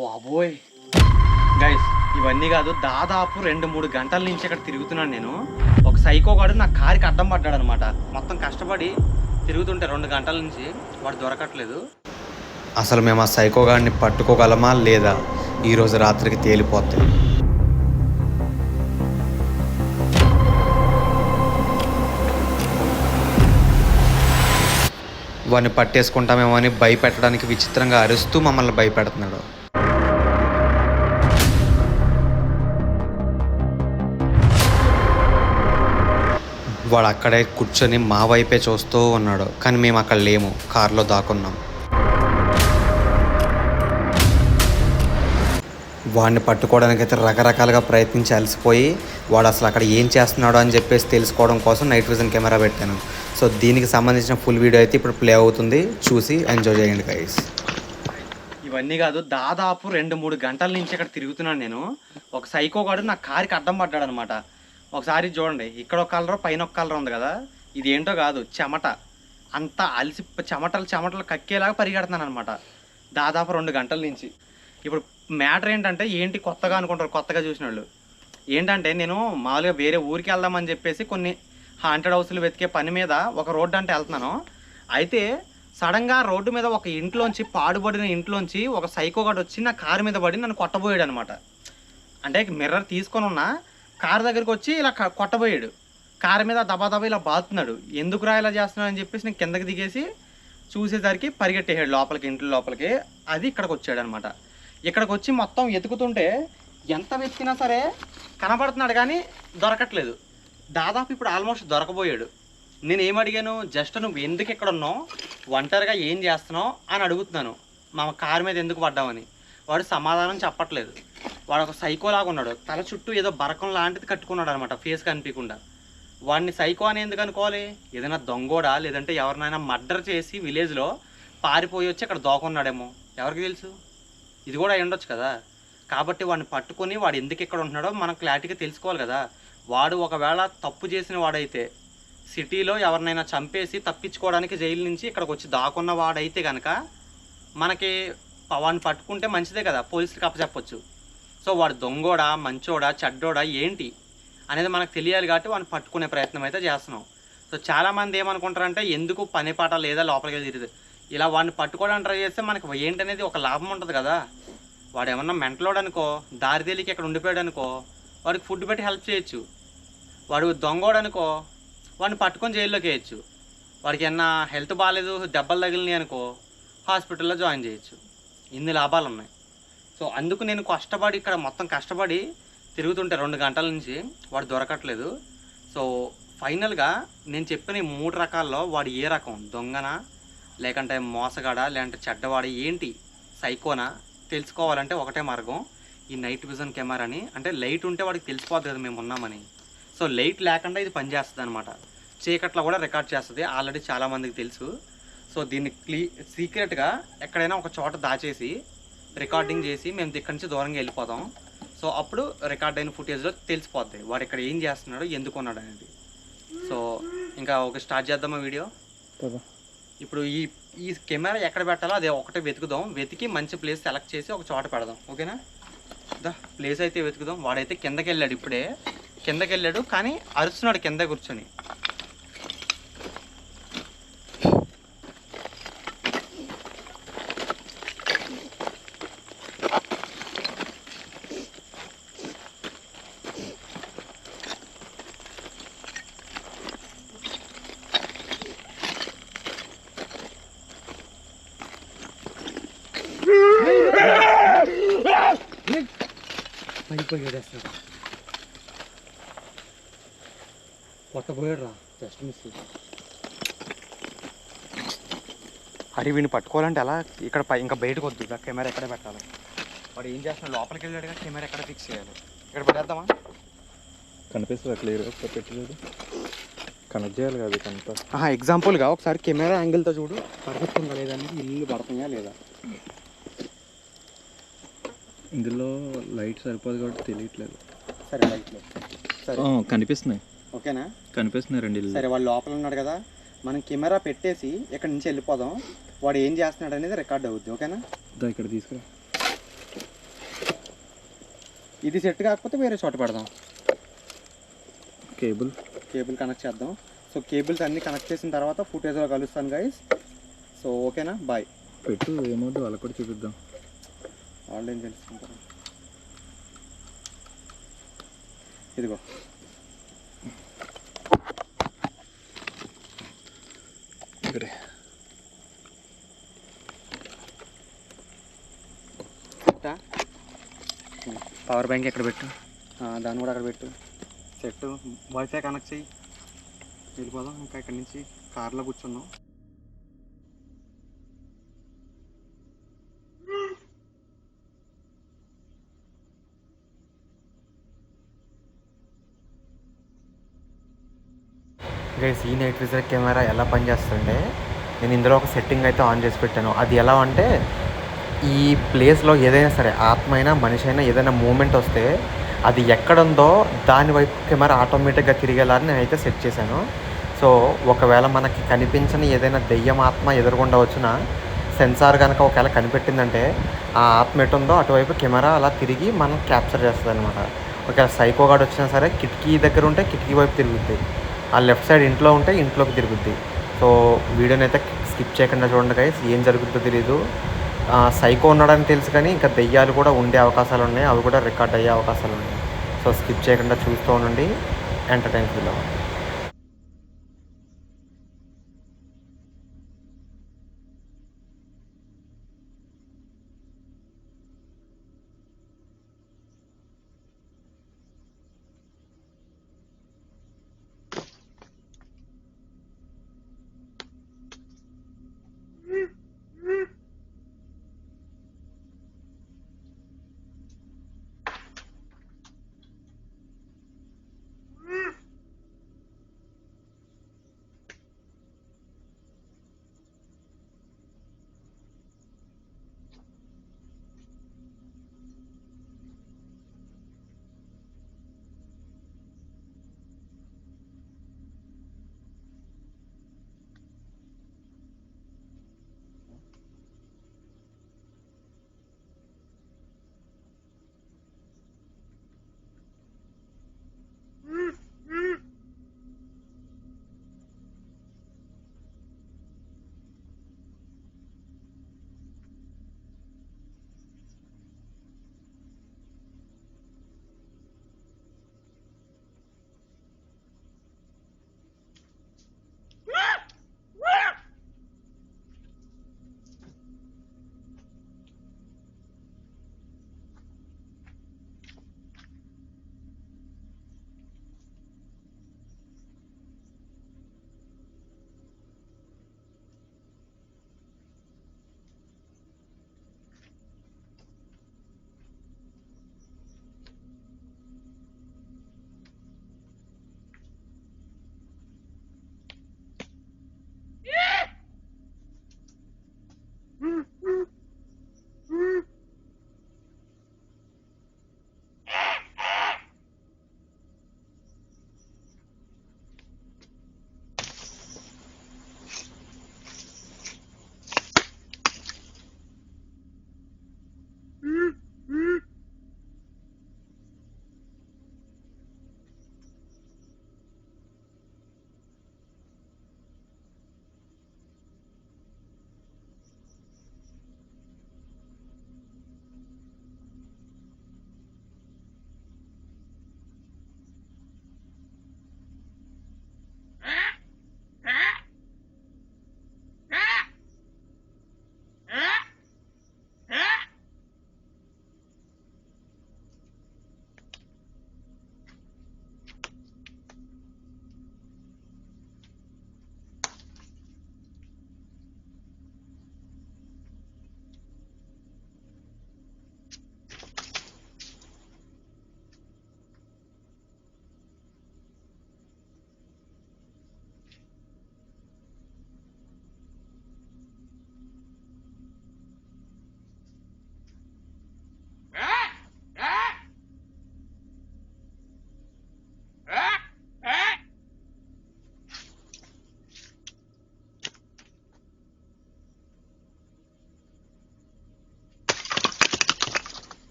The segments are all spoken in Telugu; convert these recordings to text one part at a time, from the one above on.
బాబోయ్ గైస్, ఇవన్నీ కాదు, దాదాపు 2-3 గంటల నుంచి ఇక్కడ తిరుగుతున్నాను నేను. ఒక సైకోగాడు నా కారుకి అడ్డం పడ్డాడు అనమాట. మొత్తం కష్టపడి తిరుగుతుంటే 2 గంటల నుంచి వాడు దొరకట్లేదు. అసలు మేము ఆ సైకోగాడిని పట్టుకోగలమా లేదా ఈరోజు రాత్రికి తేలిపోతాయి. వాడిని పట్టేసుకుంటామేమో అని భయపెట్టడానికి విచిత్రంగా అరుస్తూ మమ్మల్ని భయపెడుతున్నాడు. వాడు అక్కడే కూర్చొని మా వైపే చూస్తూ ఉన్నాడు, కానీ మేము అక్కడ లేము, కారులో దాక్కున్నాం. వాడిని పట్టుకోవడానికి అయితే రకరకాలుగా ప్రయత్నించి అలసిపోయి వాడు అసలు అక్కడ ఏం చేస్తున్నాడో అని చెప్పేసి తెలుసుకోవడం కోసం నైట్ విజన్ కెమెరా పెట్టాను. సో దీనికి సంబంధించిన ఫుల్ వీడియో అయితే ఇప్పుడు ప్లే అవుతుంది, చూసి ఎంజాయ్ చేయండి గైస్. ఇవన్నీ కాదు, దాదాపు 2-3 గంటల నుంచి ఇక్కడ తిరుగుతున్నాను నేను. ఒక సైకోగాడు నా కారుకి అడ్డం పడ్డాడు అనమాట. ఒకసారి చూడండి, ఇక్కడ ఒక కలర్ పైన ఒక కలర్ ఉంది కదా, ఇది ఏంటో కాదు, చెమట అంతా అలసి చెమటలు కక్కేలాగా పరిగెడుతున్నాను అనమాట దాదాపు 2 గంటల నుంచి. ఇప్పుడు మ్యాటర్ ఏంటంటే, ఏంటి కొత్తగా అనుకుంటారు కొత్తగా చూసిన వాళ్ళు, ఏంటంటే నేను మామూలుగా వేరే ఊరికి వెళ్దామని చెప్పేసి కొన్ని హాంటెడ్ హౌస్లు వెతికే పని మీద ఒక రోడ్డు అంటే వెళ్తున్నాను. అయితే సడన్గా రోడ్డు మీద ఒక ఇంట్లోంచి, పాడుబడిన ఇంట్లోంచి ఒక సైకోగాడు వచ్చి నా కారు మీద పడి నన్ను కొట్టబోయాడు అనమాట. అంటే మిర్రర్ తీసుకొని ఉన్న కారు దగ్గరికి వచ్చి ఇలా కొట్టబోయాడు. కారు మీద దబా ఇలా బాతున్నాడు. ఎందుకురా ఇలా చేస్తున్నాడు అని చెప్పేసి నేను కిందకి దిగేసి చూసేసరికి పరిగెట్టేసాడు లోపలికి, ఇంట్లో లోపలికి. అది ఇక్కడికి వచ్చాడు అనమాట. ఇక్కడికి వచ్చి మొత్తం వెతుకుతుంటే ఎంత వెతికినా సరే కనబడుతున్నాడు కానీ దొరకట్లేదు. దాదాపు ఇప్పుడు ఆల్మోస్ట్ దొరకబోయాడు. నేను ఏమడిగాను, జస్ట్ నువ్వు ఎందుకు ఇక్కడ ఉన్నావు, ఒంటరిగా ఏం చేస్తున్నావు అని అడుగుతున్నాను. మా కారు మీద ఎందుకు పడ్డామని. వాడు సమాధానం చెప్పట్లేదు. వాడు ఒక సైకోలాగా ఉన్నాడు. తల చుట్టూ ఏదో బరకం లాంటిది కట్టుకున్నాడు అనమాట, ఫేస్ కనిపించకుండా. వాడిని సైకో అని ఎందుకు అనుకోవాలి? ఏదైనా దొంగోడా, లేదంటే ఎవరినైనా మర్డర్ చేసి విలేజ్లో పారిపోయి వచ్చి అక్కడ దోకున్నాడేమో, ఎవరికి తెలుసు. ఇది కూడా ఉండొచ్చు కదా. కాబట్టి వాడిని పట్టుకొని వాడు ఎందుకు ఇక్కడ ఉంటున్నాడో మనం క్లారిటీగా తెలుసుకోవాలి కదా. వాడు ఒకవేళ తప్పు చేసిన వాడైతే, సిటీలో ఎవరినైనా చంపేసి తప్పించుకోవడానికి జైలు నుంచి ఇక్కడికి వచ్చి దాక్కున్న వాడైతే కనుక మనకి వాడిని పట్టుకుంటే మంచిదే కదా, పోలీసులకు అప్పచెప్పొచ్చు. సో వాడు దొంగోడా, మంచోడా, చెడ్డోడా ఏంటి అనేది మనకు తెలియాలి కాబట్టి వాడిని పట్టుకునే ప్రయత్నం అయితే చేస్తున్నాం. సో చాలామంది ఏమనుకుంటారంటే, ఎందుకు పని పాట లేదా లోపలికి తిరిగి ఇలా వాడిని పట్టుకోవడానికి ట్రై చేస్తే మనకు ఏంటనేది ఒక లాభం ఉంటుంది కదా. వాడు ఏమన్నా మెంటలోడు అనుకో, దారి తేలికి ఇక్కడ ఉండిపోయాడు అనుకో, వాడికి ఫుడ్ పెట్టి హెల్ప్ చేయొచ్చు. వాడు దొంగోడు అనుకో, వాడిని పట్టుకొని జైల్లోకి వేయచ్చు. వాడికి ఏమన్నా హెల్త్ బాగాలేదు, దెబ్బలు తగిలినాయి అనుకో, హాస్పిటల్లో జాయిన్ చేయొచ్చు. ఇన్ని లాభాలు ఉన్నాయి. సో అందుకు నేను కష్టపడి ఇక్కడ మొత్తం కష్టపడి తిరుగుతుంటే 2 గంటల నుంచి వాడు దొరకట్లేదు. సో ఫైనల్గా నేను చెప్పిన 3 రకాల్లో వాడు ఏ రకం, దొంగనా లేకంటే మోసగాడా లేదంటే చెడ్డవాడా ఏంటి సైకోనా తెలుసుకోవాలంటే ఒకటే మార్గం, ఈ నైట్ విజన్ కెమెరాని. అంటే లైట్ ఉంటే వాడికి తెలిసిపోద్ది కదా మేము ఉన్నామని. సో లైట్ లేకుండా ఇది పనిచేస్తుంది అనమాట. చీకట్లో కూడా రికార్డ్ చేస్తుంది, ఆల్రెడీ చాలామందికి తెలుసు. సో దీన్ని సీక్రెట్గా ఎక్కడైనా ఒక చోట దాచేసి రికార్డింగ్ చేసి మేము ఇక్కడి నుంచి దూరంగా వెళ్ళిపోతాం. సో అప్పుడు రికార్డ్ అయిన ఫుటేజ్లో తెలిసిపోద్ది వాడు ఇక్కడ ఏం చేస్తున్నాడు, ఎందుకు ఉన్నాడు అనేది. సో ఇంకా ఒక స్టార్ట్ చేద్దామా వీడియో. ఇప్పుడు ఈ కెమెరా ఎక్కడ పెట్టాలో అదే ఒకటే వెతుకుదాం. వెతికి మంచి ప్లేస్ సెలెక్ట్ చేసి ఒక చోట పెడదాం, ఓకేనా. ప్లేస్ అయితే వెతుకుదాం. వాడైతే కిందకి వెళ్ళాడు, ఇప్పుడే కిందకి వెళ్ళాడు, కానీ అరుస్తున్నాడు కింద కూర్చొని. పైపోయాడు, కొట్టబోయాడు రా, జస్ట్ మిస్. అరే వీడిని పట్టుకోవాలంటే ఎలా, ఇక్కడ ఇంకా బయటకు వద్దు, ఇలా కెమెరా ఎక్కడ పెట్టాలి. వాడు ఏం చేస్తున్నాడు, లోపలికి వెళ్ళాడు కదా, కెమెరా ఎక్కడ ఫిక్స్ చేయాలి. ఇక్కడ పెట్టేద్దామా, కనిపిస్తుందా క్లియర్గా పెట్టలేదు, కనెక్ట్ చేయాలి కదా కనిపిస్తా. ఎగ్జాంపుల్గా ఒకసారి కెమెరా యాంగిల్తో చూడు, పర్ఫెక్ట్ ఉందా లేదా అనేది, ఇల్లు పడుతుందా లేదా. ఇందులో లైట్ సరిపోదు కాబట్టి తెలియట్లేదు. సరే లైట్ సరే కనిపిస్తున్నాయి, ఓకేనా, కనిపిస్తున్నాయి 2 ఇల్లు. సరే వాడు లోపల ఉన్నాడు కదా, మనం కెమెరా పెట్టేసి ఇక్కడ నుంచి వెళ్ళిపోదాం. వాడు ఏం చేస్తున్నాడు అనేది రికార్డ్ అవుద్ది, ఓకేనా. ఇక్కడ తీసుకురా. ఇది సెట్ కాకపోతే వేరే చోట పెడదాం. కేబుల్ కనెక్ట్ చేద్దాం. సో కేబుల్స్ అన్నీ కనెక్ట్ చేసిన తర్వాత ఫుటేజ్లో కలుస్తాను గైస్. సో ఓకేనా, బాయ్. పెట్టు, ఏమవుతుందో వాళ్ళకి కూడా చూపిద్దాం. వాళ్ళు ఏం తెలుసుకుంటారు. ఇదిగో ఇక్కడే పవర్ బ్యాంక్ ఎక్కడ పెట్టు, దాన్ని కూడా అక్కడ పెట్టు. సెట్ వైఫై కనెక్ట్ చెయ్యి. వెళ్ళిపోదాం. ఇంకా ఇక్కడి నుంచి కార్లో కూర్చున్నాం. గైస్ ఈ నైట్ విజర్ కెమెరా ఎలా పనిచేస్తుంటే, నేను ఇందులో ఒక సెట్టింగ్ అయితే ఆన్ చేసి పెట్టాను. అది ఎలా అంటే, ఈ ప్లేస్లో ఏదైనా సరే ఆత్మ అయినా మనిషి అయినా ఏదైనా మూమెంట్ వస్తే అది ఎక్కడుందో దాని వైపు కెమెరా ఆటోమేటిక్గా తిరిగేలా నేనైతే సెట్ చేశాను. సో ఒకవేళ మనకి కనిపించని ఏదైనా దెయ్యం ఆత్మ ఎదురుగుండా వచ్చిన సెన్సార్ కనుక ఒకవేళ కనిపెట్టిందంటే ఆ ఆత్మ ఎటుందో అటువైపు కెమెరా అలా తిరిగి మనం క్యాప్చర్ చేస్తుంది అనమాట. ఒకవేళ సైకోగాడు వచ్చినా సరే కిటికీ దగ్గర ఉంటే కిటికీ వైపు తిరుగుద్ది, ఆ లెఫ్ట్ సైడ్ ఇంట్లో ఉంటే ఇంట్లోకి తిరుగుద్ది. సో వీడియోని అయితే స్కిప్ చేయకుండా చూడండి గైస్, ఏం జరుగుతుందో తెలియదు. సైకో ఉన్నాడని తెలుసు కానీ ఇంకా దెయ్యాలు కూడా ఉండే అవకాశాలు ఉన్నాయి, అవి కూడా రికార్డ్ అయ్యే అవకాశాలు ఉన్నాయి. సో స్కిప్ చేయకుండా చూస్తూ ఉండండి, ఎంటర్టైన్ ఫీల్ అవ్వండి.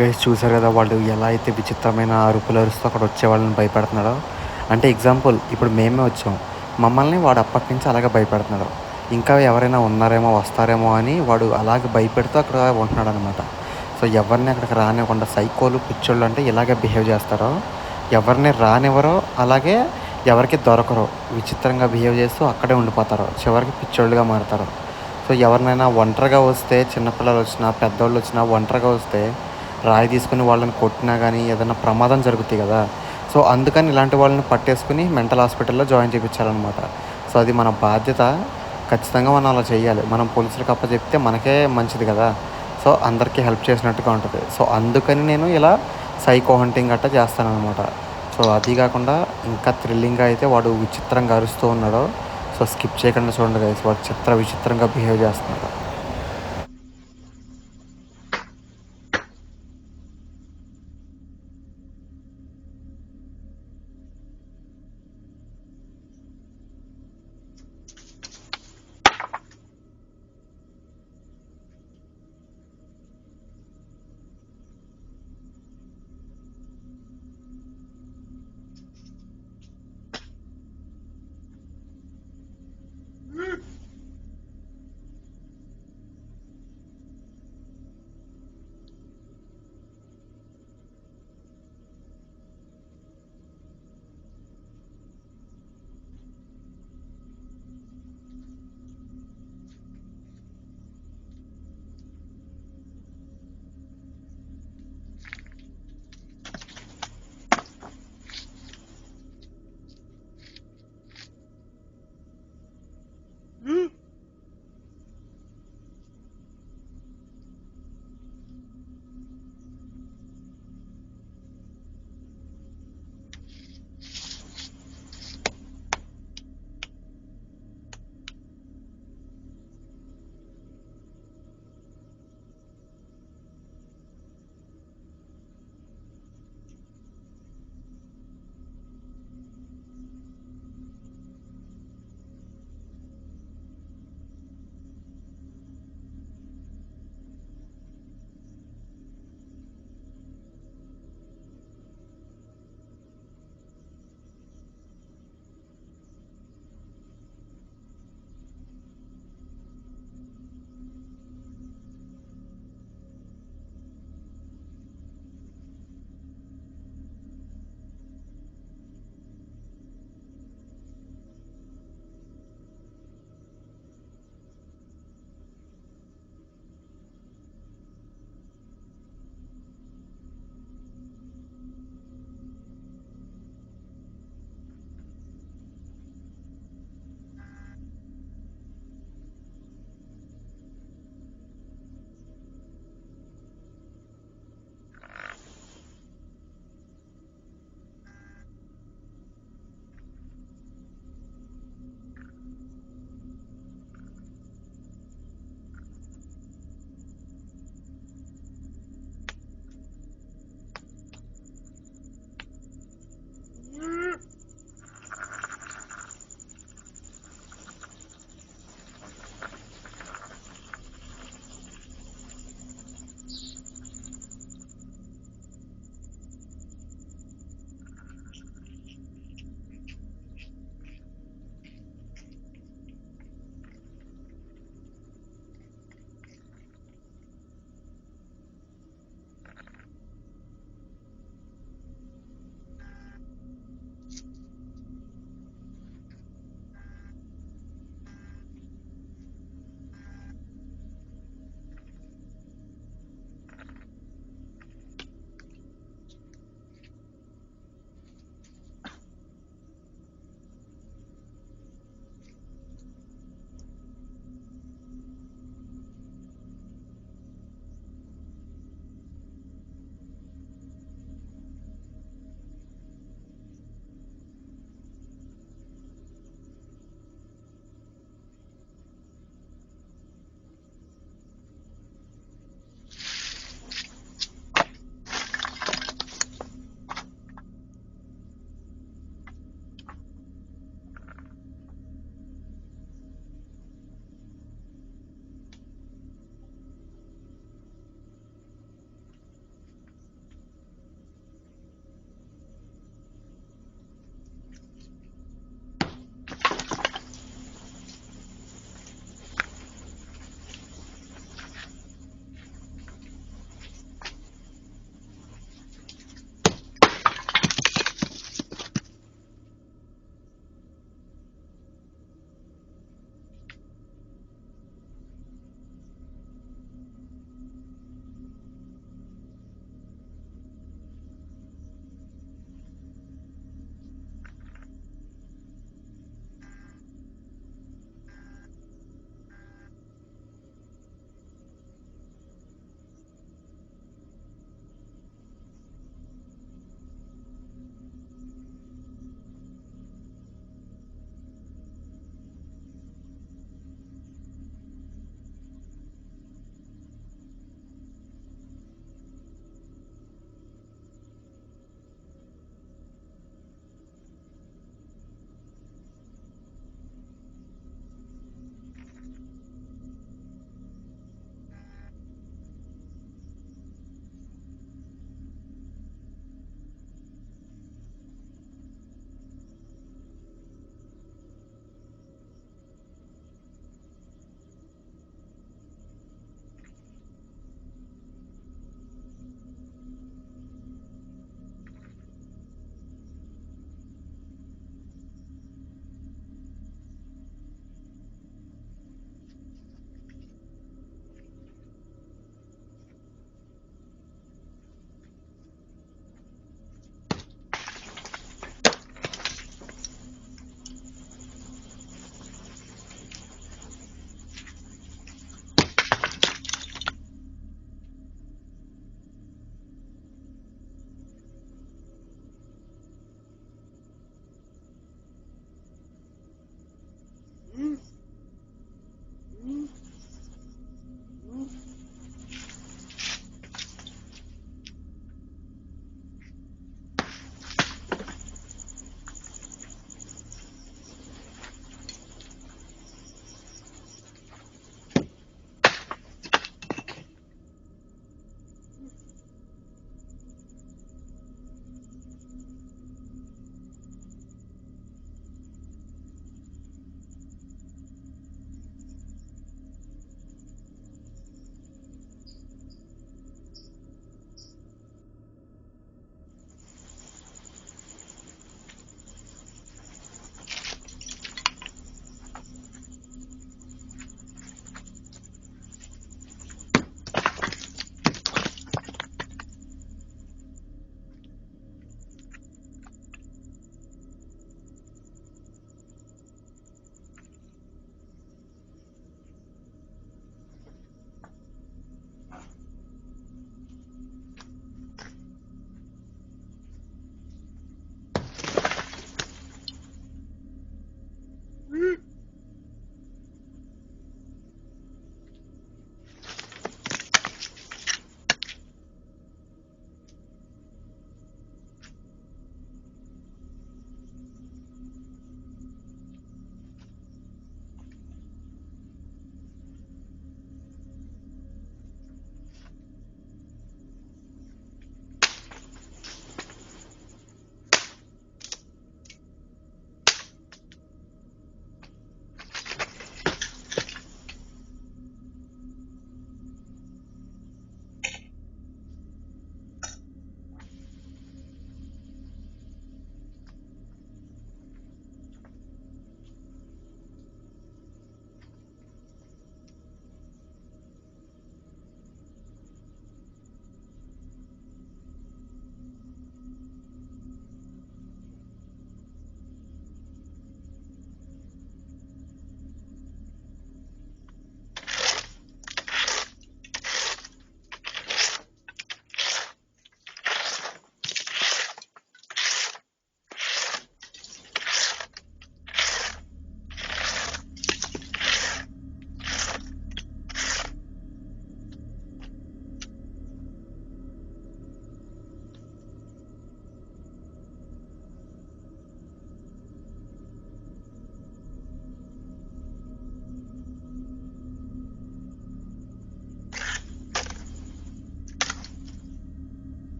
గైస్ చూసారు కదా వాళ్ళు ఎలా అయితే విచిత్రమైన అరుపులు అరుస్తూ అక్కడ వచ్చే వాళ్ళని భయపెడుతున్నాడో. అంటే ఎగ్జాంపుల్ ఇప్పుడు మేమే వచ్చాం, మమ్మల్ని వాడు అప్పటి నుంచి అలాగే భయపెడుతున్నాడు. ఇంకా ఎవరైనా ఉన్నారేమో వస్తారేమో అని వాడు అలాగే భయపెడుతూ అక్కడ ఉంటున్నాడు అనమాట. సో ఎవరిని అక్కడికి రానివ్వకుండా సైకోలు పిచ్చోళ్ళు అంటే ఇలాగే బిహేవ్ చేస్తారో, ఎవరిని రానివ్వరో, అలాగే ఎవరికి దొరకరో విచిత్రంగా బిహేవ్ చేస్తూ అక్కడే ఉండిపోతారు, చివరికి పిచ్చోళ్ళుగా మారుతారు. సో ఎవరినైనా ఒంటరిగా వస్తే, చిన్నపిల్లలు వచ్చినా పెద్దోళ్ళు వచ్చినా ఒంటరిగా వస్తే రాయి తీసుకుని వాళ్ళని కొట్టినా కానీ ఏదైనా ప్రమాదం జరుగుతాయి కదా. సో అందుకని ఇలాంటి వాళ్ళని పట్టేసుకుని మెంటల్ హాస్పిటల్లో జాయిన్ చేయించాలన్నమాట. సో అది మన బాధ్యత, ఖచ్చితంగా మనం అలా చేయాలి. మనం పోలీసులకు అప్పచెప్తే మనకే మంచిది కదా. సో అందరికీ హెల్ప్ చేసినట్టుగా ఉంటుంది. సో అందుకని నేను ఇలా సైకో హంటింగ్ గట్టా చేస్తానన్నమాట. సో అది కాకుండా ఇంకా థ్రిల్లింగ్గా అయితే వాడు విచిత్రంగా అరుస్తూ ఉన్నాడు. సో స్కిప్ చేయకుండా చూడండి గైస్, వాడు విచిత్రంగా బిహేవ్ చేస్తున్నాడు.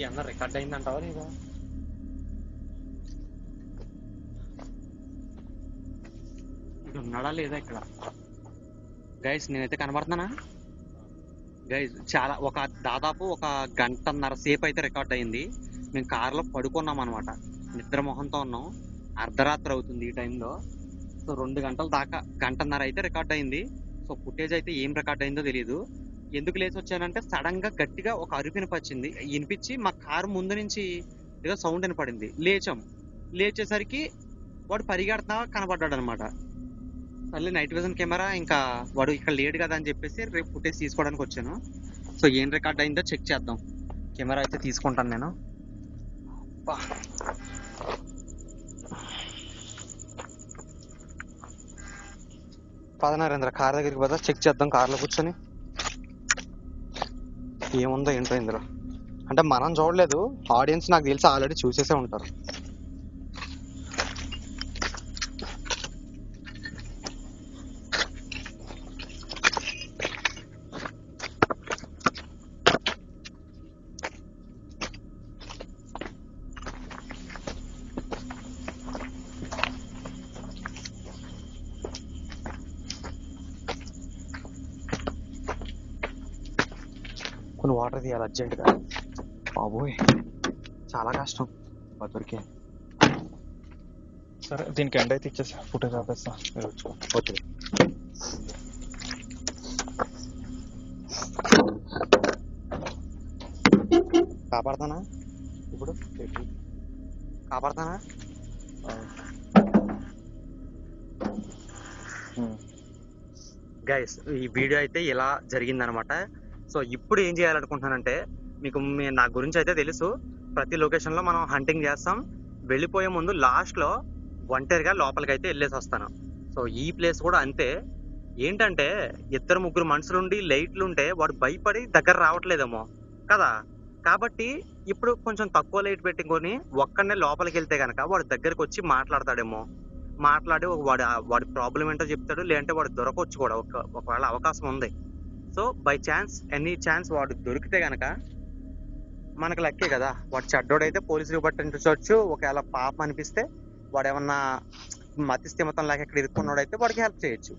ఏమన్నా రికార్డ్ అయిందంటావా లేదా? ఇక్కడ ఉన్నాడా లేదా ఇక్కడ? గైస్ నేనైతే కనబడుతున్నానా? గైస్ దాదాపు ఒక గంటన్నర సేపు అయితే రికార్డ్ అయింది. మేము కార్లో పడుకున్నాం అనమాట, నిద్ర మొహంతో ఉన్నాం. అర్ధరాత్రి అవుతుంది ఈ టైంలో. సో 2 గంటల దాకా, గంటన్నర అయితే రికార్డ్ అయింది. సో ఫుటేజ్ అయితే ఏం రికార్డ్ అయిందో తెలియదు. ఎందుకు లేచి వచ్చానంటే సడన్ గా గట్టిగా ఒక అరుపు వినిపించి మా కారు ముందు నుంచి ఏదో సౌండ్ వినపడింది. లేచేసరికి వాడు పరిగెడుతున్నా కనబడ్డాడు అనమాట. మళ్ళీ నైట్ విజన్ కెమెరా, ఇంకా వాడు ఇక్కడ లేడు కదా అని చెప్పేసి రేపు ఫుటేజ్ తీసుకోవడానికి వచ్చాను. సో ఏం రికార్డ్ అయిందో చెక్ చేద్దాం. కెమెరా అయితే తీసుకుంటాను నేను. పద నరేంద్ర, కార్ దగ్గరికి పోదా, చెక్ చేద్దాం కార్లో కూర్చొని ఏముందో ఏంటో ఇందులో. అంటే మనం చూడలేదు, ఆడియన్స్ నాకు తెలిసి ఆల్రెడీ చూసేసే ఉంటారు. కొన్ని వాటర్ తీయాలి అర్జెంటుగా. బాబోయ్ చాలా కష్టం దొరికే. సరే దీనికి ఎండ్ అయితే ఇచ్చేసి ఫుటేజ్ ఆపేస్తా. ఓకే కాపాడతానా ఇప్పుడు? కాపాడతానా? గైస్ ఈ వీడియో అయితే ఇలా జరిగిందనమాట. సో ఇప్పుడు ఏం చేయాలనుకుంటున్నానంటే, నా గురించి అయితే తెలుసు, ప్రతి లొకేషన్లో మనం హంటింగ్ చేస్తాం. వెళ్ళిపోయే ముందు లాస్ట్లో ఒంటరిగా లోపలికి అయితే వెళ్ళేసి వస్తాను. సో ఈ ప్లేస్ కూడా అంతే. ఏంటంటే 2-3 మనుషులుండి లైట్లు ఉంటే వాడు భయపడి దగ్గర రావట్లేదేమో కదా. కాబట్టి ఇప్పుడు కొంచెం తక్కువ లైట్ పెట్టుకొని ఒక్కడనే లోపలికి వెళ్తే కనుక వాడు దగ్గరికి వచ్చి మాట్లాడతాడేమో. మాట్లాడి వాడి ప్రాబ్లం ఏంటో చెప్తాడు, లేదంటే వాడు దొరకవచ్చు కూడా, ఒకవేళ అవకాశం ఉంది. So by chance, any chance వాడు దొరికితే గనక మనకు లక్కే కదా. వాడు చెడ్డోడైతే పోలీసులకు పట్టించవచ్చు. ఒకవేళ పాపం అనిపిస్తే వాడు ఏమన్నా మతి స్థిమితం లేక ఎక్కడ ఇరుక్కున్నాడైతే వాడికి హెల్ప్ చేయొచ్చు.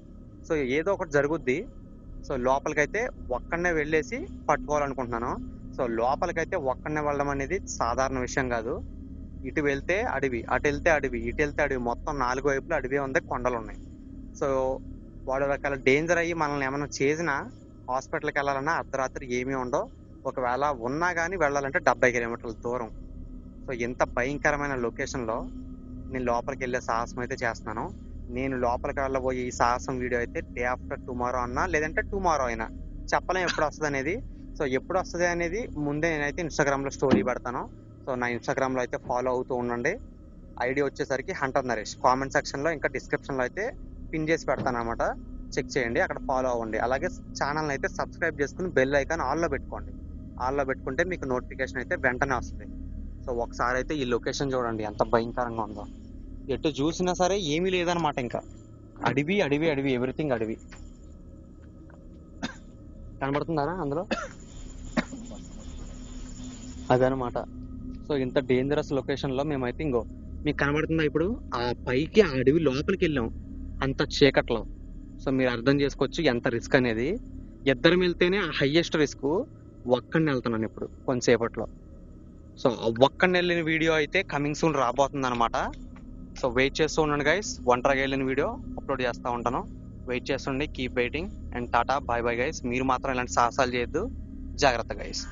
సో ఏదో ఒకటి జరుగుద్ది. సో లోపలికైతే ఒక్కడనే వెళ్ళేసి పట్టుకోవాలనుకుంటున్నాను. సో లోపలికైతే ఒక్కడనే వెళ్ళడం అనేది సాధారణ విషయం కాదు. ఇటు వెళ్తే అడవి, అటు వెళ్తే అడవి, ఇటు వెళ్తే అడవి, మొత్తం 4 వైపులు అడవి ఉంది, కొండలు ఉన్నాయి. సో వాడు రకాల డేంజర్ అయ్యి మనల్ని ఏమైనా చేసినా హాస్పిటల్కి వెళ్ళాలన్నా అర్ధరాత్రి ఏమీ ఉండవు. ఒకవేళ ఉన్నా కానీ వెళ్ళాలంటే 70 కిలోమీటర్ల దూరం. సో ఇంత భయంకరమైన లొకేషన్లో నేను లోపలికి వెళ్ళే సాహసం అయితే చేస్తున్నాను. నేను లోపలికి వెళ్ళబోయే ఈ సాహసం వీడియో అయితే డే ఆఫ్టర్ టుమారో అన్నా, లేదంటే టుమారో అయినా, చెప్పలేం ఎప్పుడు వస్తుంది అనేది. సో ఎప్పుడు వస్తుంది అనేది ముందే నేనైతే ఇన్స్టాగ్రామ్లో స్టోరీ పెడతాను. సో నా ఇన్స్టాగ్రామ్లో అయితే ఫాలో అవుతూ ఉండండి. ఐడి వచ్చేసరికి హంటర్ నరేష్. కామెంట్ సెక్షన్లో ఇంకా డిస్క్రిప్షన్లో అయితే పిన్ చేసి పెడతాను అనమాట, చెక్ చేయండి, అక్కడ ఫాలో అవ్వండి. అలాగే ఛానల్ని అయితే సబ్స్క్రైబ్ చేసుకుని బెల్ ఐకాన్ ఆల్లో పెట్టుకోండి. ఆల్లో పెట్టుకుంటే మీకు నోటిఫికేషన్ అయితే వెంటనే వస్తుంది. సో ఒకసారి అయితే ఈ లొకేషన్ చూడండి ఎంత భయంకరంగా ఉందో. ఎటు చూసినా సరే ఏమీ లేదనమాట, ఇంకా అడవి అడవి అడవి, ఎవ్రీథింగ్ అడవి. కనబడుతుందా అందులో? అదనమాట. సో ఇంత డేంజరస్ లొకేషన్లో మేమైతే మీకు కనబడుతుందా ఇప్పుడు? ఆ పైకి ఆ అడవి లోపలికి వెళ్ళాం అంత చీకట్లో. సో మీరు అర్థం చేసుకోవచ్చు ఎంత రిస్క్ అనేది. ఇద్దరం వెళ్తేనే ఆ హైయెస్ట్ రిస్క్. ఒక్కడిని వెళ్తున్నాను ఇప్పుడు కొంతసేపట్లో. సో ఒక్కడిని వెళ్ళిన వీడియో అయితే కమింగ్ సూన్ రాబోతుంది అనమాట. సో వెయిట్ చేస్తూ ఉండండి గైస్. ఒంటరిగా వెళ్ళిన వీడియో అప్లోడ్ చేస్తూ ఉంటాను. వెయిట్ చేస్తుండే, keep waiting and tata, bye bye guys. మీరు మాత్రం ఇలాంటి సాహసాలు చేయొద్దు, జాగ్రత్త గైస్.